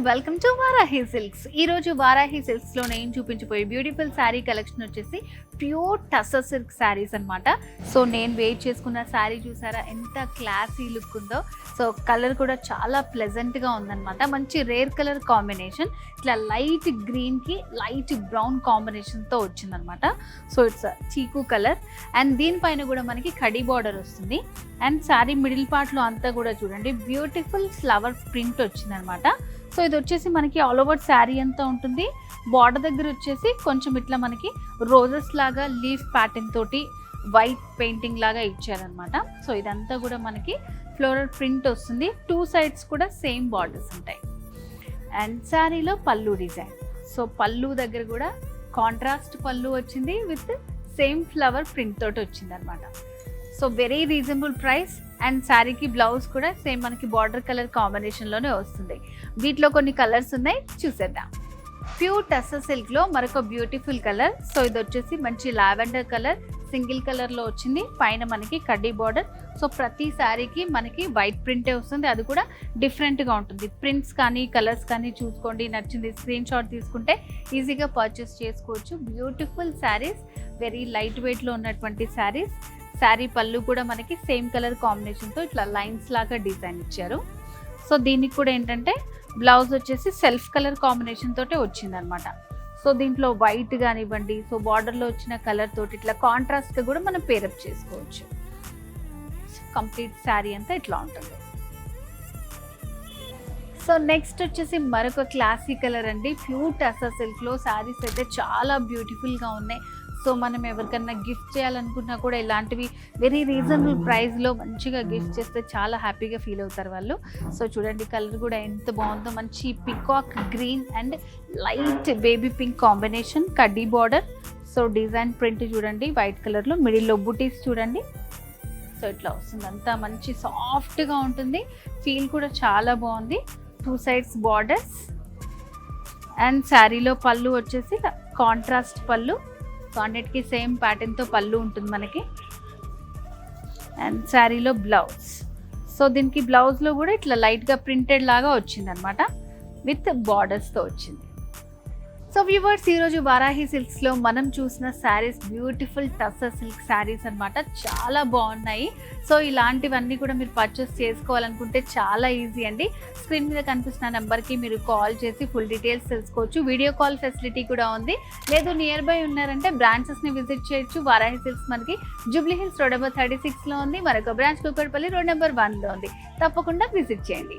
Welcome to Varahi silks. ఈరోజు వారాహి సిల్క్స్లో నేను చూపించబోయే బ్యూటిఫుల్ శారీ కలెక్షన్ వచ్చేసి ప్యూర్ టస్సర్ సిల్క్ శారీస్ అనమాట. సో నేను వేర్ చేసుకున్న శారీ చూసారా ఎంత క్లాసీ లుక్ ఉందో. సో కలర్ కూడా చాలా ప్లెజెంట్గా ఉందన్నమాట. మంచి రేర్ కలర్ కాంబినేషన్, ఇట్లా లైట్ గ్రీన్కి లైట్ బ్రౌన్ కాంబినేషన్తో వచ్చిందనమాట. సో ఇట్స్ చీకు కలర్ అండ్ దీనిపైన కూడా మనకి కడీ బార్డర్ వస్తుంది. అండ్ శారీ మిడిల్ పార్ట్లో అంతా కూడా చూడండి బ్యూటిఫుల్ ఫ్లవర్ ప్రింట్ వచ్చిందనమాట. సో ఇది వచ్చేసి మనకి ఆల్ ఓవర్ శారీ అంతా ఉంటుంది. బార్డర్ దగ్గర వచ్చేసి కొంచెం ఇట్లా మనకి రోజెస్ లాగా లీఫ్ ప్యాటర్న్ తోటి వైట్ పెయింటింగ్ లాగా ఇచ్చారనమాట. సో ఇదంతా కూడా మనకి ఫ్లోరల్ ప్రింట్ వస్తుంది. టూ సైడ్స్ కూడా సేమ్ బార్డర్స్ ఉంటాయి. అండ్ శారీలో పళ్ళు డిజైన్, సో పళ్ళు దగ్గర కూడా కాంట్రాస్ట్ పళ్ళు వచ్చింది విత్ సేమ్ ఫ్లవర్ ప్రింట్ తోటి వచ్చింది అనమాట. So very reasonable price. And శారీకి బ్లౌజ్ కూడా సేమ్ మనకి బార్డర్ కలర్ కాంబినేషన్లోనే వస్తుంది. వీటిలో కొన్ని కలర్స్ ఉన్నాయి, చూసేద్దాం. ప్యూర్ టస్సర్ సిల్క్లో మరొక బ్యూటిఫుల్ కలర్. సో ఇది వచ్చేసి మంచి లావెండర్ కలర్, సింగిల్ కలర్లో వచ్చింది. పైన మనకి కడ్డీ బార్డర్. సో ప్రతి శారీకి మనకి వైట్ ప్రింటే వస్తుంది, అది కూడా డిఫరెంట్గా ఉంటుంది. ప్రింట్స్ కానీ కలర్స్ కానీ చూసుకోండి, నచ్చింది స్క్రీన్ షాట్ తీసుకుంటే ఈజీగా పర్చేస్ చేసుకోవచ్చు. బ్యూటిఫుల్ శారీస్, వెరీ లైట్ వెయిట్లో ఉన్నటువంటి శారీస్. శారీ పళ్ళు కూడా మనకి సేమ్ కలర్ కాంబినేషన్తో ఇట్లా లైన్స్ లాగా డిజైన్ ఇచ్చారు. సో దీనికి కూడా ఏంటంటే బ్లౌజ్ వచ్చేసి సెల్ఫ్ కలర్ కాంబినేషన్ తోటే వచ్చిందనమాట. సో దీంట్లో వైట్ కానివ్వండి, సో బార్డర్లో వచ్చిన కలర్ తోటి ఇట్లా కాంట్రాస్ట్గా కూడా మనం పేరప్ చేసుకోవచ్చు. కంప్లీట్ శారీ అంతా ఇట్లా ఉంటుంది. సో నెక్స్ట్ వచ్చేసి మరొక క్లాసీ కలర్ అండి. ప్యూర్ టస్సర్ సిల్క్లో శారీస్ అయితే చాలా బ్యూటిఫుల్గా ఉన్నాయి. సో మనం ఎవరికన్నా గిఫ్ట్ చేయాలనుకున్నా కూడా ఇలాంటివి వెరీ రీజనబుల్ ప్రైస్లో మంచిగా గిఫ్ట్ చేస్తే చాలా హ్యాపీగా ఫీల్ అవుతారు వాళ్ళు. సో చూడండి కలర్ కూడా ఎంత బాగుందో, మంచి peacock green and light baby pink combination, కడ్డీ బార్డర్. సో డిజైన్ ప్రింట్ చూడండి వైట్ కలర్లో, మిడిల్లో బుటీస్ చూడండి. సో ఇట్లా వస్తుంది, అంతా మంచి సాఫ్ట్గా ఉంటుంది. ఫీల్ కూడా చాలా బాగుంది. Two sides borders. అండ్ శారీలో పళ్ళు వచ్చేసి కాంట్రాస్ట్ పళ్ళు. సో అన్నిటికీ సేమ్ ప్యాటర్న్తో పళ్ళు ఉంటుంది మనకి. అండ్ శారీలో బ్లౌజ్. సో దీనికి బ్లౌజ్లో కూడా ఇట్లా లైట్గా ప్రింటెడ్ లాగా వచ్చింది అనమాట, విత్ బార్డర్స్తో వచ్చింది. సో వ్యూవర్స్, ఈరోజు వారాహి సిల్క్స్లో మనం చూసిన శారీస్ బ్యూటిఫుల్ టస్సర్ సిల్క్ శారీస్ అనమాట. చాలా బాగున్నాయి. సో ఇలాంటివన్నీ కూడా మీరు పర్చేస్ చేసుకోవాలనుకుంటే చాలా ఈజీ అండి. స్క్రీన్ మీద కనిపిస్తున్న నెంబర్కి మీరు కాల్ చేసి ఫుల్ డీటెయిల్స్ తెలుసుకోవచ్చు. వీడియో కాల్ ఫెసిలిటీ కూడా ఉంది. లేదు నియర్ బై ఉన్నారంటే బ్రాంచెస్ని విజిట్ చేయొచ్చు. వారాహి సిల్క్స్ మనకి జూబ్లీ హిల్స్ రోడ్ నెంబర్ 36లో ఉంది. మరొక బ్రాంచ్ కూకట్పల్లి రోడ్ నెంబర్ 1లో ఉంది. తప్పకుండా విజిట్ చేయండి.